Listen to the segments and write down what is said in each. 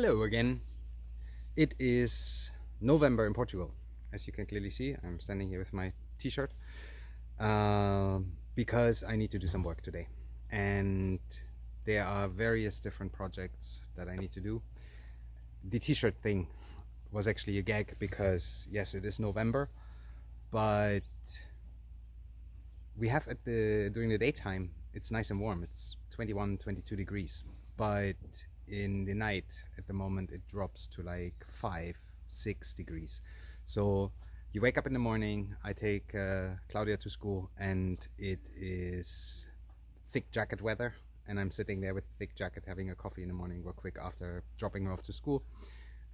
Hello again. It is November in Portugal. As you can clearly see, I'm standing here with my t-shirt because I need to do some work today. And there are various different projects that I need to do. The t-shirt thing was actually a gag because yes, it is November, but we have during the daytime, it's nice and warm. It's 21, 22 degrees, but in the night at the moment it drops to like 5-6 degrees. So you wake up in the morning, I take Claudia to school, and it is thick jacket weather, and I'm sitting there with a thick jacket having a coffee in the morning real quick after dropping her off to school.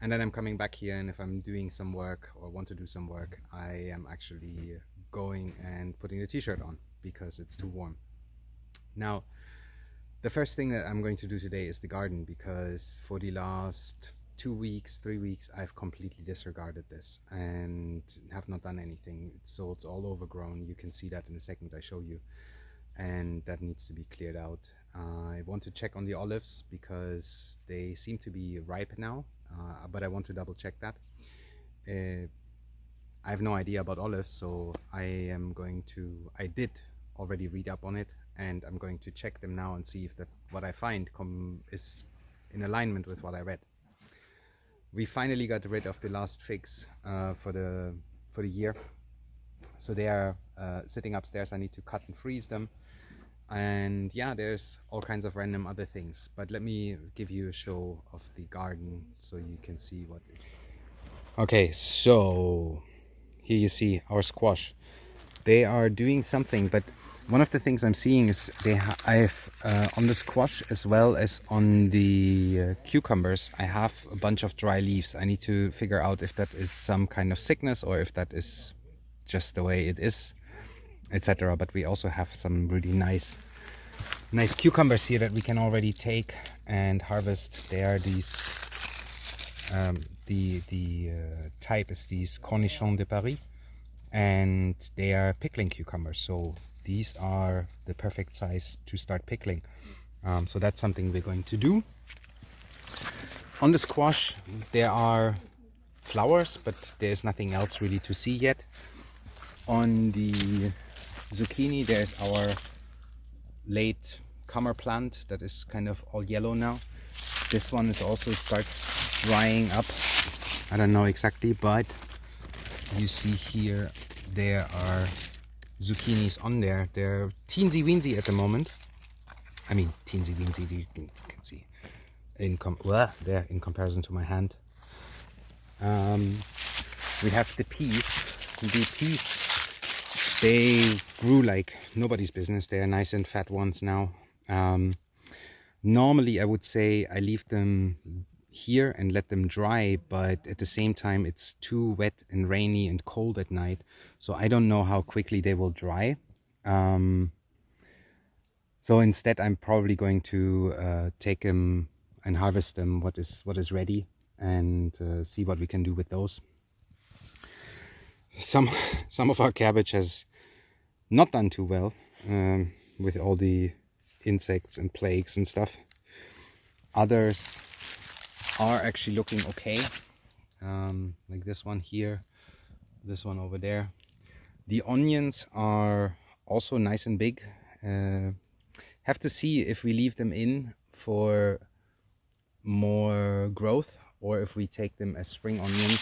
And then I'm coming back here, and if I'm doing some work or want to do some work, I am actually going and putting the t-shirt on because it's too warm. Now, the first thing that I'm going to do today is the garden, because for the last 2 weeks, 3 weeks, I've completely disregarded this and have not done anything. So it's all overgrown. You can see that in a second I show you, and that needs to be cleared out. I want to check on the olives because they seem to be ripe now, but I want to double check that. I have no idea about olives, so I did already read up on it, and I'm going to check them now and see if what I find is in alignment with what I read. We finally got rid of the last figs for the year, so they are sitting upstairs. I need to cut and freeze them, and yeah, there's all kinds of random other things. But let me give you a show of the garden so you can see what is. Okay, so here you see our squash. They are doing something, but one of the things I'm seeing is on the squash as well as on the cucumbers, I have a bunch of dry leaves. I need to figure out if that is some kind of sickness or if that is just the way it is, etc. But we also have some really nice cucumbers here that we can already take and harvest. They are these the type is these Cornichons de Paris, and they are pickling cucumbers, so these are the perfect size to start pickling. So that's something we're going to do. On the squash there are flowers, but there's nothing else really to see yet. On the zucchini there's our late comer plant that is kind of all yellow now. This one is also starts drying up. I don't know exactly, but you see here there are zucchinis on there. They're teensy weensy at the moment. I mean, teensy weensy, you can see in comparison to my hand. We have the peas. The peas, they grew like nobody's business. They are nice and fat ones now. Normally I would say I leave them here and let them dry, but at the same time it's too wet and rainy and cold at night, so I don't know how quickly they will dry. So instead I'm probably going to take them and harvest them what is ready, and see what we can do with those. Some of our cabbage has not done too well with all the insects and plagues and stuff. Others are actually looking okay, like this one here, this one over there. The onions are also nice and big. Have to see if we leave them in for more growth or if we take them as spring onions.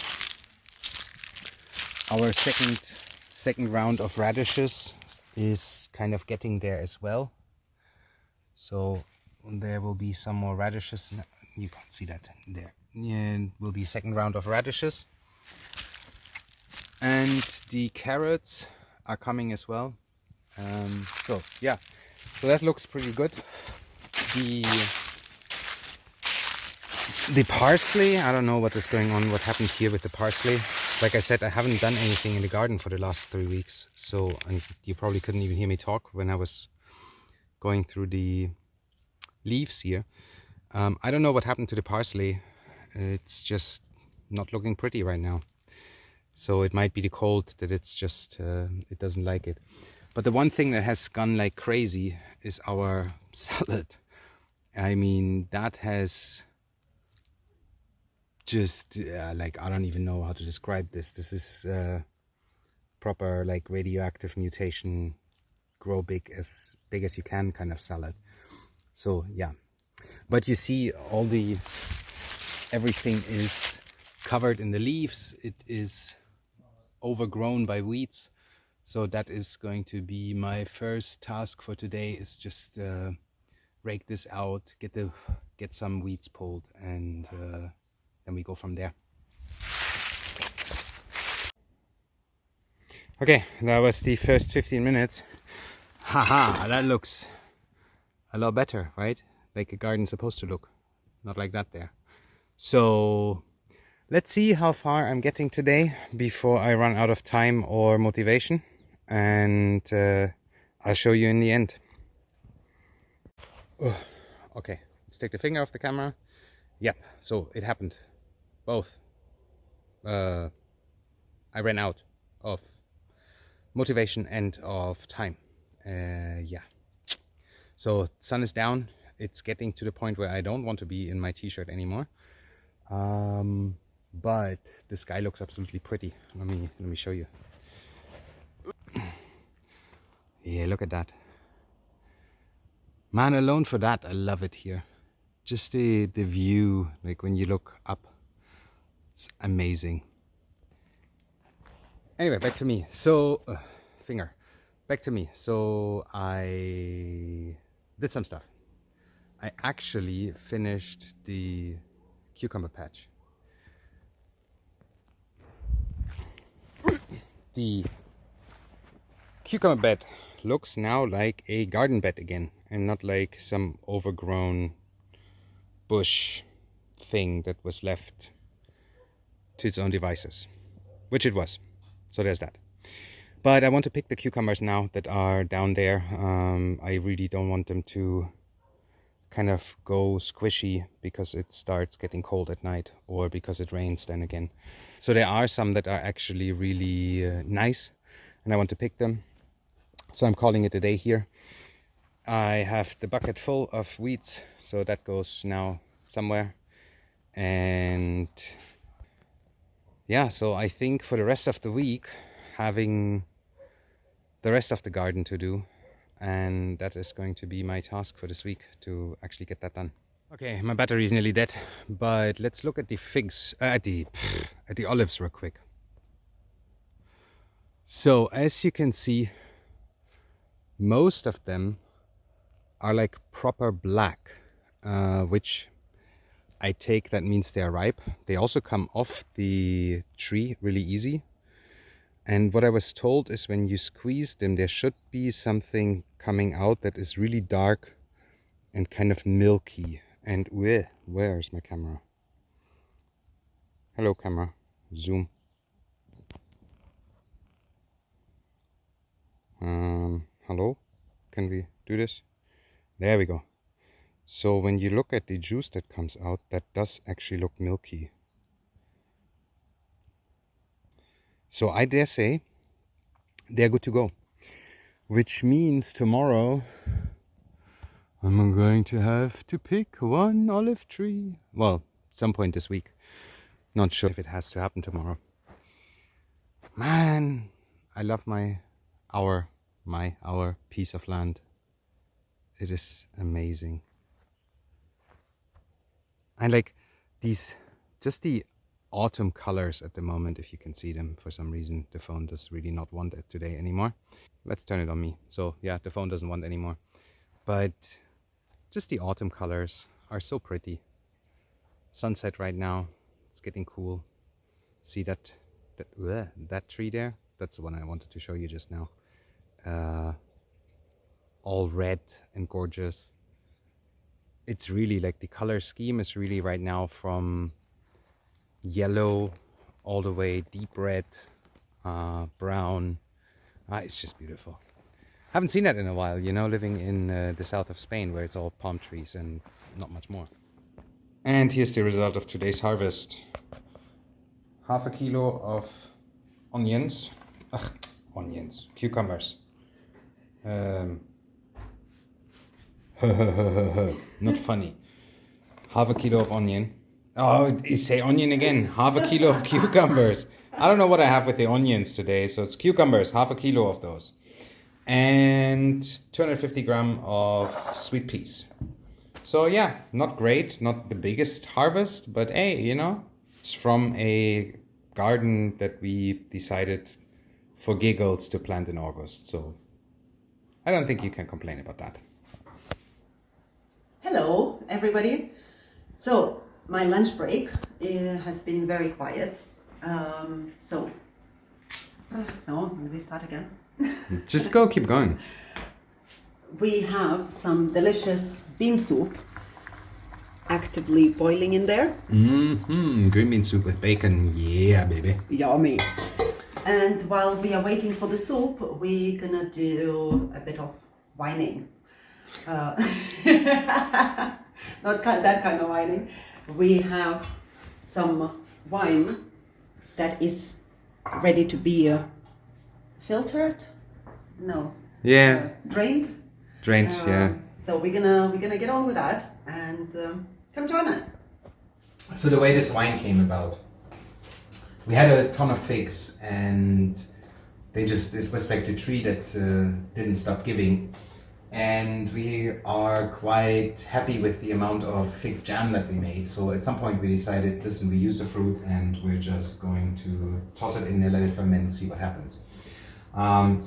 Our second round of radishes is kind of getting there as well, so there will be some more radishes. You can't see that there. Yeah, will be second round of radishes, and the carrots are coming as well. So yeah, so that looks pretty good. The parsley, I don't know what is going on, what happened here with the parsley. Like I said, I haven't done anything in the garden for the last 3 weeks, so, and you probably couldn't even hear me talk when I was going through the leaves here. I don't know what happened to the parsley. It's just not looking pretty right now. So it might be the cold that it's just, it doesn't like it. But the one thing that has gone like crazy is our salad. I mean, that has just like, I don't even know how to describe this. This is proper like radioactive mutation, grow big as you can kind of salad. So yeah, but you see everything is covered in the leaves. It is overgrown by weeds. So that is going to be my first task for today, is just rake this out, get some weeds pulled, and then we go from there. Okay, that was the first 15 minutes. Haha, that looks a lot better, right? Like a garden's supposed to look, not like that there. So let's see how far I'm getting today before I run out of time or motivation, and I'll show you in the end. Okay, let's take the finger off the camera. Yep, so it happened. Both. I ran out of motivation and of time. Yeah. So sun is down. It's getting to the point where I don't want to be in my t-shirt anymore. But the sky looks absolutely pretty. Let me show you. Yeah, look at that. Man, alone for that, I love it here. Just the view, like when you look up, it's amazing. Anyway, back to me. So, back to me. So I did some stuff. I actually finished the cucumber patch. The cucumber bed looks now like a garden bed again, and not like some overgrown bush thing that was left to its own devices, which it was. So there's that. But I want to pick the cucumbers now that are down there. I really don't want them to kind of go squishy because it starts getting cold at night, or because it rains then again. So there are some that are actually really nice, and I want to pick them. So I'm calling it a day here. I have the bucket full of weeds, so that goes now somewhere. And yeah, so I think for the rest of the week, having the rest of the garden to do, and that is going to be my task for this week, to actually get that done. Okay, my battery is nearly dead, but let's look at the figs, at the olives real quick. So as you can see, most of them are like proper black, which I take that means they are ripe. They also come off the tree really easy. And what I was told is when you squeeze them, there should be something coming out that is really dark and kind of milky. And where's my camera? Hello, camera. Zoom. Hello? Can we do this? There we go. So when you look at the juice that comes out, that does actually look milky. So I dare say they're good to go. Which means tomorrow I'm going to have to pick one olive tree. Well, at some point this week. Not sure if it has to happen tomorrow. Man, I love our piece of land. It is amazing. And like these, just the autumn colors at the moment, if you can see them. For some reason the phone does really not want it today anymore. Let's turn it on me. So yeah, the phone doesn't want anymore. But just the autumn colors are so pretty. Sunset right now, it's getting cool. See that tree there? That's the one I wanted to show you just now. All red and gorgeous. It's really like the color scheme is really right now from yellow all the way deep red, brown. It's just beautiful. Haven't seen that in a while, you know, living in the south of Spain, where it's all palm trees and not much more. And here's the result of today's harvest. Half a kilo of cucumbers. Not funny. Half a kilo of onion, Oh, you say onion again. Half a kilo of cucumbers. I don't know what I have with the onions today. So it's cucumbers, half a kilo of those. And 250 gram of sweet peas. So yeah, not great, not the biggest harvest, but hey, you know, it's from a garden that we decided for giggles to plant in August. So I don't think you can complain about that. Hello, everybody. So my lunch break has been very quiet. No, let me start again. Just go, keep going. We have some delicious bean soup actively boiling in there. Green bean soup with bacon, yeah, baby. Yummy. And while we are waiting for the soup, we're gonna do a bit of whining. Not that kind of whining. We have some wine that is ready to be filtered. No. Yeah. Drained. Drained, yeah. So we're gonna get on with that and come join us. So the way this wine came about, we had a ton of figs and it was like the tree that didn't stop giving. And we are quite happy with the amount of fig jam that we made. So at some point we decided, listen, we use the fruit and we're just going to toss it in there, let it ferment, see what happens.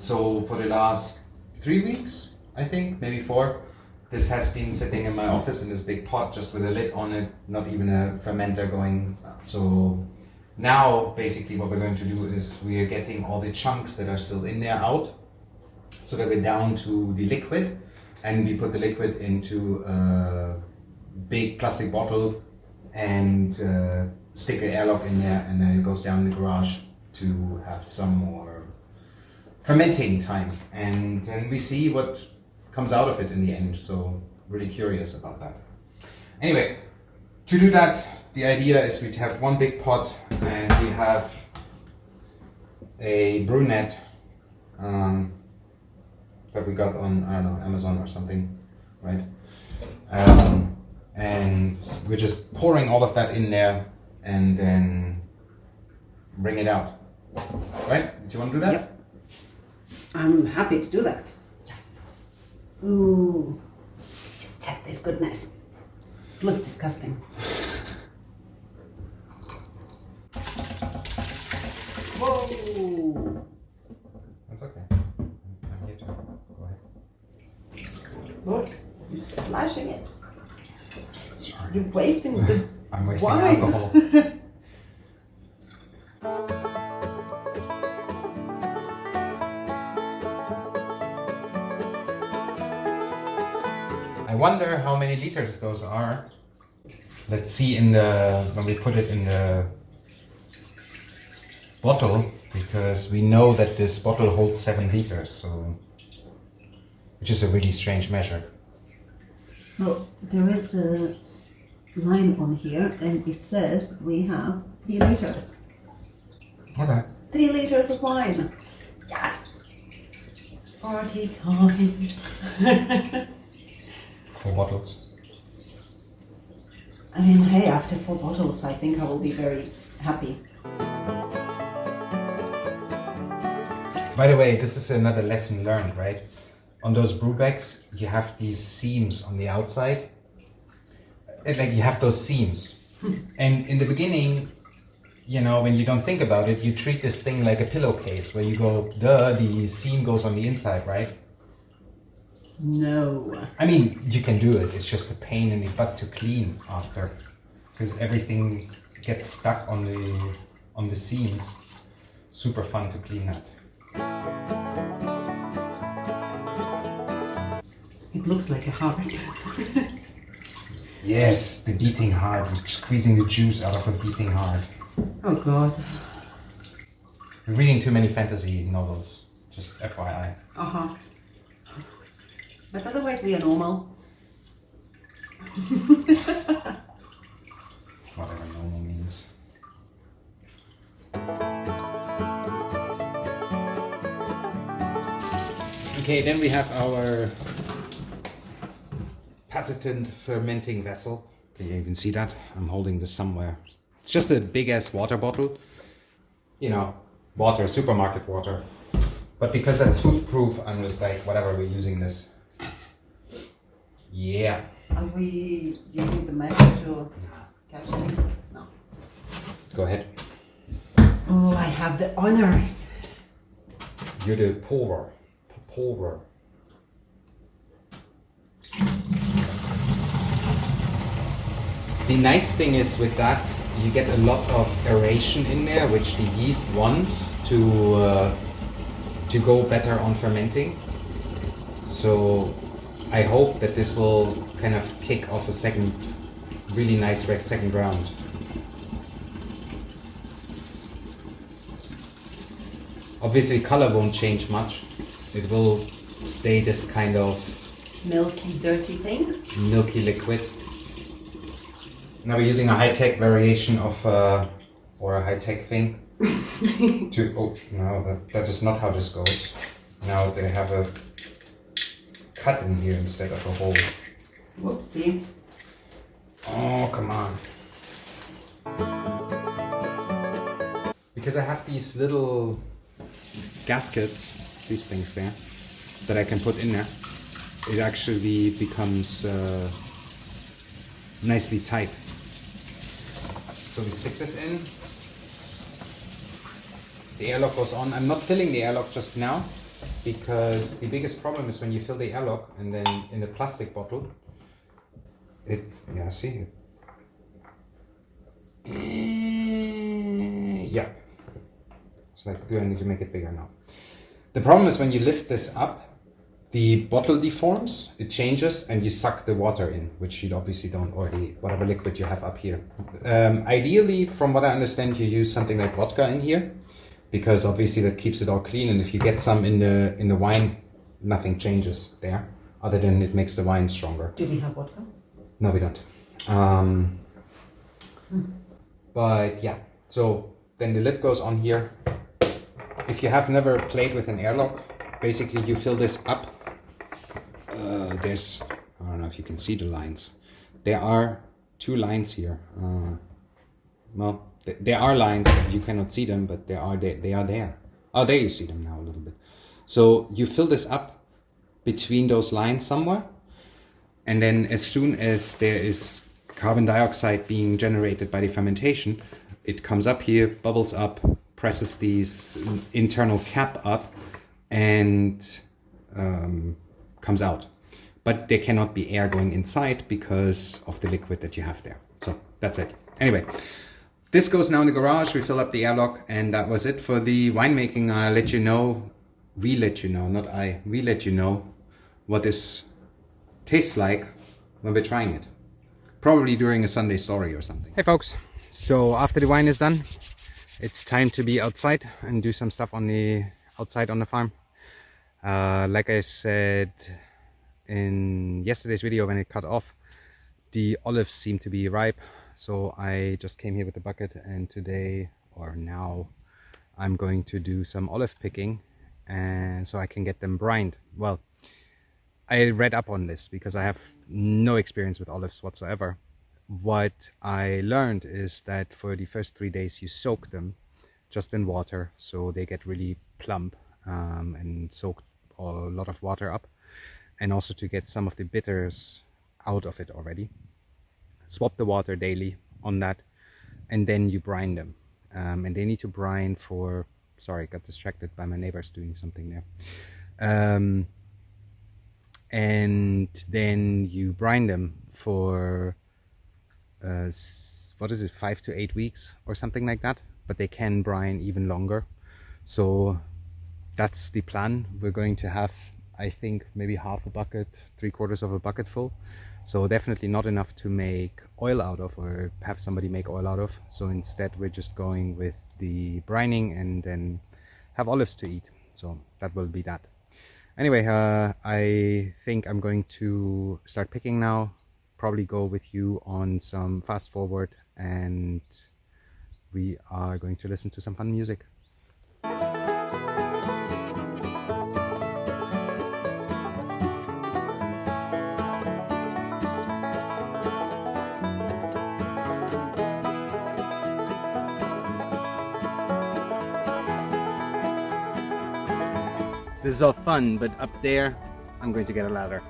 So for the last 3 weeks, I think, maybe 4, this has been sitting in my office in this big pot just with a lid on it, not even a fermenter going. So now basically what we're going to do is we are getting all the chunks that are still in there out, so that we're down to the liquid, and we put the liquid into a big plastic bottle and stick an airlock in there, and then it goes down in the garage to have some more fermenting time, and then we see what comes out of it in the end. So really curious about that. Anyway, to do that, the idea is we have one big pot and we have a brunette that we got on, I don't know, Amazon or something, right? And we're just pouring all of that in there and then bring it out, right? Do you want to do that? Yep. I'm happy to do that. Yes. Ooh, just check this goodness. It looks disgusting. Whoa! That's okay. I'm here to go ahead. Whoops, you're splashing it. Sorry. You're wasting the I'm wasting wine. alcohol. I wonder how many liters those are. Let's see when we put it in the bottle, because we know that this bottle holds 7 liters, so which is a really strange measure. Well, there is a line on here and it says we have 3 liters. Okay. 3 liters of wine. Yes! Party time. 4 bottles. I mean, hey, after 4 bottles, I think I will be very happy. By the way, this is another lesson learned, right? On those brew bags, you have these seams on the outside. Like you have those seams. And in the beginning, you know, when you don't think about it, you treat this thing like a pillowcase where you go, duh, the seam goes on the inside, right? No. I mean, you can do it. It's just a pain in the butt to clean after, because everything gets stuck on the seams. Super fun to clean that. It looks like a heart. Yes, the beating heart, squeezing the juice out of a beating heart. Oh God. We're reading too many fantasy novels, just FYI. Uh-huh. But otherwise we are normal. Whatever normal means. Okay, then we have our patented fermenting vessel. Can you even see that? I'm holding this somewhere. It's just a big ass water bottle. You know, water, supermarket water. But because that's food proof, I'm just like, whatever, we're using this. Yeah. Are we using the mesh to catch any? No. Go ahead. Oh, I have the honors. You're the pourer. Pourer. The nice thing is with that, you get a lot of aeration in there, which the yeast wants to go better on fermenting. So I hope that this will kind of kick off a really nice second round. Obviously color won't change much. It will stay this kind of Milky, dirty thing. milky liquid. Now we're using a high-tech variation of, or a high-tech thing. Oh, no, that is not how this goes. Now they have a cut in here instead of a hole. Whoopsie. Oh, come on. Because I have these little gaskets, these things there, that I can put in there, it actually becomes nicely tight. So we stick this in. The airlock goes on. I'm not filling the airlock just now because the biggest problem is when you fill the airlock and then in a plastic bottle, see? Yeah. It's like, do I need to make it bigger now? The problem is when you lift this up, the bottle deforms, it changes, and you suck the water in, which you obviously don't, or whatever liquid you have up here. Ideally, from what I understand, you use something like vodka in here, because obviously that keeps it all clean, and if you get some in the wine, nothing changes there, other than it makes the wine stronger. Do we have vodka? No, we don't. But yeah, so then the lid goes on here. If you have never played with an airlock, basically you fill this up. I don't know if you can see the lines. There are two lines here. Well, there are lines, you cannot see them, but they are there. Oh, there you see them now a little bit. So you fill this up between those lines somewhere, and then as soon as there is carbon dioxide being generated by the fermentation, it comes up here, bubbles up, presses these internal cap up, and comes out. But there cannot be air going inside because of the liquid that you have there. So that's it. Anyway, this goes now in the garage. We fill up the airlock, and that was it for the winemaking. I'll let you know, we let you know what this tastes like when we're trying it. Probably during a Sunday story or something. Hey folks, so after the wine is done, it's time to be outside and do some stuff outside on the farm. Like I said in yesterday's video when it cut off, the olives seem to be ripe, so I just came here with a bucket, and today or now I'm going to do some olive picking, and so I can get them brined. Well, I read up on this because I have no experience with olives whatsoever. What I learned is that for the first 3 days you soak them just in water, so they get really plump and soak a lot of water up, and also to get some of the bitters out of it already. Swap the water daily on that, and then you brine them. And they need to brine for, sorry, got distracted by my neighbors doing something there. And then you brine them for, what is it, 5 to 8 weeks or something like that. But they can brine even longer. So that's the plan. We're going to have, I think, maybe half a bucket, 3/4 of a bucket full. So definitely not enough to make oil out of or have somebody make oil out of. So instead we're just going with the brining and then have olives to eat. So that will be that. Anyway, I think I'm going to start picking now. Probably go with you on some fast forward, and we are going to listen to some fun music. This is all fun, but up there, I'm going to get a ladder.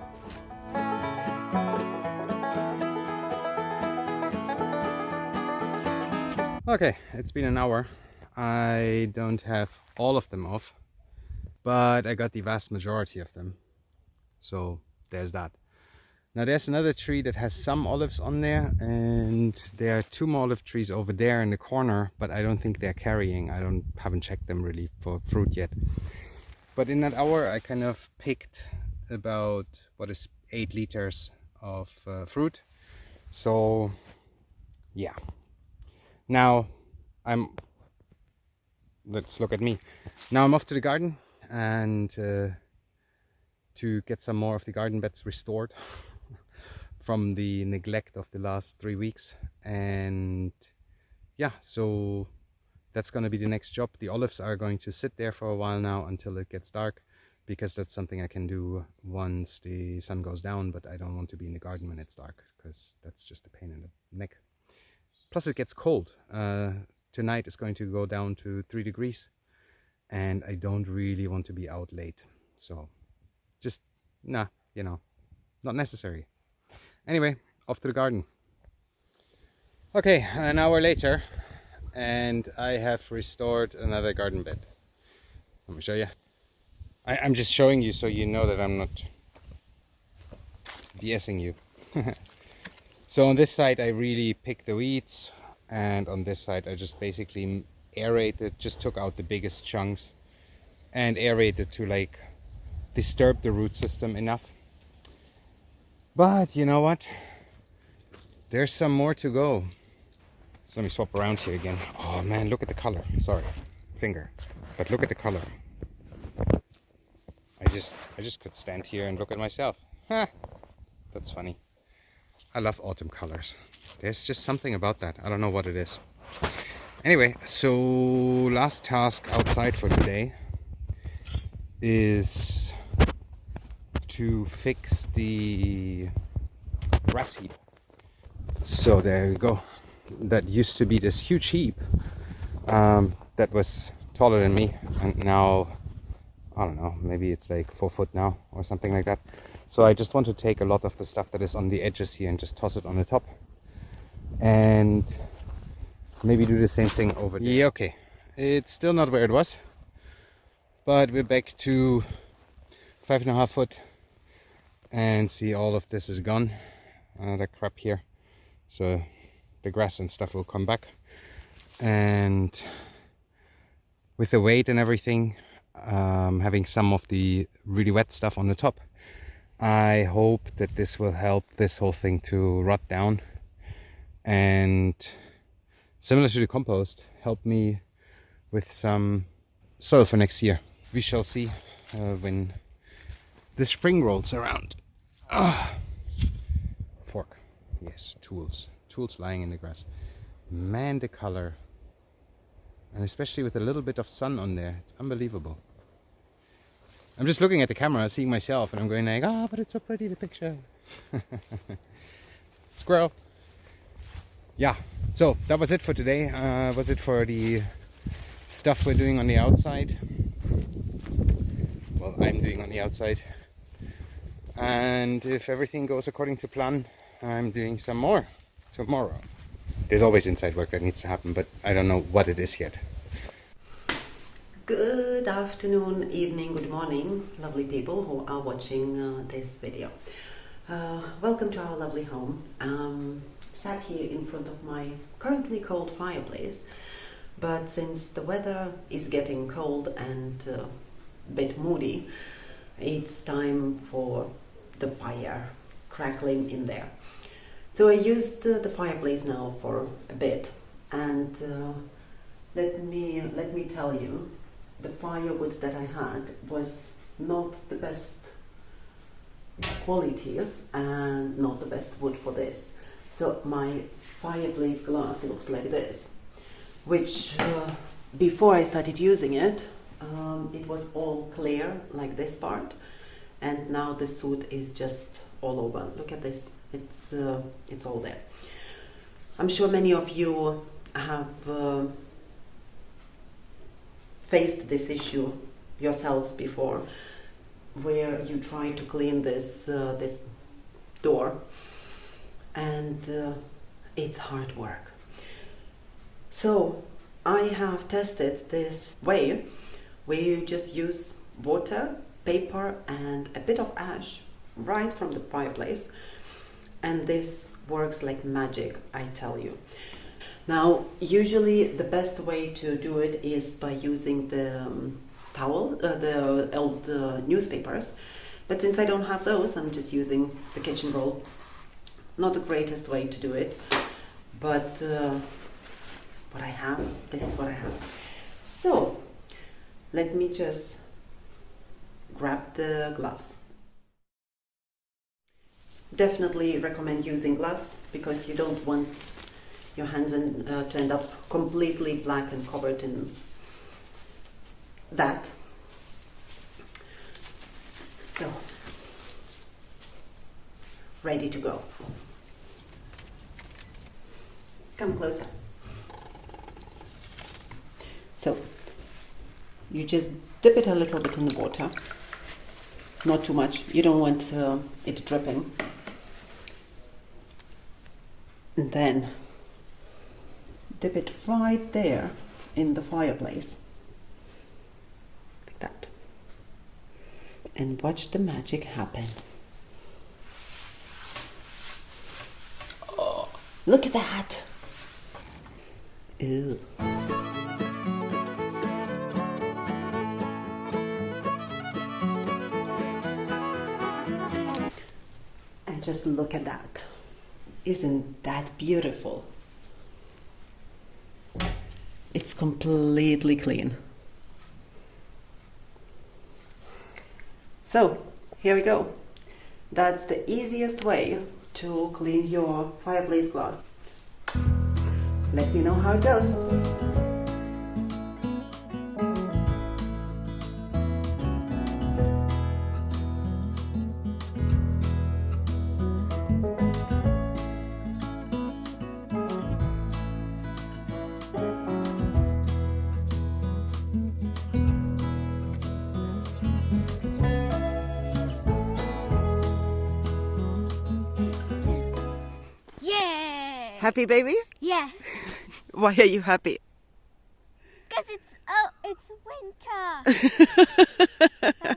Okay, it's been an hour. I don't have all of them off, but I got the vast majority of them. So there's that. Now there's another tree that has some olives on there, and there are 2 more olive trees over there in the corner, but I don't think they're carrying. Haven't checked them really for fruit yet. But in that hour I kind of picked about 8 liters of fruit. So yeah. Now let's look at me. Now I'm off to the garden and to get some more of the garden beds restored from the neglect of the last 3 weeks. And yeah, so that's going to be the next job. The olives are going to sit there for a while now until it gets dark, because that's something I can do once the sun goes down, but I don't want to be in the garden when it's dark, because that's just a pain in the neck. Plus it gets cold. Tonight it's going to go down to 3 degrees, and I don't really want to be out late. So just, nah, not necessary. Anyway, off to the garden. Okay, an hour later, and I have restored another garden bed. Let me show you. I'm just showing you so you know that I'm not BSing you. So on this side I really picked the weeds, and on this side I just basically aerated, just took out the biggest chunks and aerated to like disturb the root system enough. But you know what? There's some more to go. So let me swap around here again. Oh man, look at the color. Sorry, finger. But look at the color. I just could stand here and look at myself. Ha! That's funny. I love autumn colors. There's just something about that. I don't know what it is. Anyway, so last task outside for today is to fix the grass heap. So there you go. That used to be this huge heap that was taller than me, and now I don't know, maybe it's like 4 foot now or something like that. So I just want to take a lot of the stuff that is on the edges here and just toss it on the top, and maybe do the same thing over there. Yeah, okay, it's still not where it was, but we're back to 5.5 foot, and see, all of this is gone, the crap here. So the grass and stuff will come back, and with the weight and everything, having some of the really wet stuff on the top, I hope that this will help this whole thing to rot down, and similar to the compost, help me with some soil for next year. We shall see when the spring rolls around. Fork, yes, tools lying in the grass. Man, the color, and especially with a little bit of sun on there, it's unbelievable. I'm just looking at the camera, seeing myself, and I'm going like, oh, but it's so pretty, the picture. Squirrel. Yeah, so that was it for today. Was it for the stuff we're doing on the outside? Well, I'm doing on the outside. And if everything goes according to plan, I'm doing some more tomorrow. There's always inside work that needs to happen, but I don't know what it is yet. Good afternoon, evening, good morning, lovely people who are watching this video. Welcome to our lovely home. Sat here in front of my currently cold fireplace, but since the weather is getting cold and a bit moody, it's time for the fire crackling in there. So I used the fireplace now for a bit, and let me tell you, the firewood that I had was not the best quality and not the best wood for this. So my fireplace glass looks like this, which before I started using it, it was all clear like this part, and now the soot is just all over. Look at this, it's all there. I'm sure many of you have faced this issue yourselves before, where you try to clean this this door, and it's hard work. So I have tested this way where you just use water, paper and a bit of ash right from the fireplace, and this works like magic, I tell you. Now usually the best way to do it is by using the towel, the old newspapers, but since I don't have those, I'm just using the kitchen roll. Not the greatest way to do it, but what I have, this is what I have. So let me just grab the gloves. Definitely recommend using gloves because you don't want your hands to end up completely black and covered in that. So, ready to go. Come closer. So, you just dip it a little bit in the water. Not too much. You don't want it dripping. And then dip it right there in the fireplace. Like that. And watch the magic happen. Oh, look at that! Ew. And just look at that. Isn't that beautiful? It's completely clean. So, here we go. That's the easiest way to clean your fireplace glass. Let me know how it goes. Happy, baby? Yes. Why are you happy? Because it's winter. Not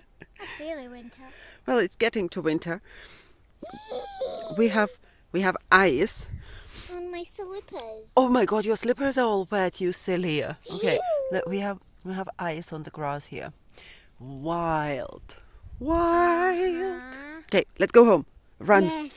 really winter. Well, it's getting to winter. We have ice. On my slippers. Oh my God, your slippers are all wet, you silly. Okay, we have ice on the grass here. Wild. Okay, let's go home. Run. Yes.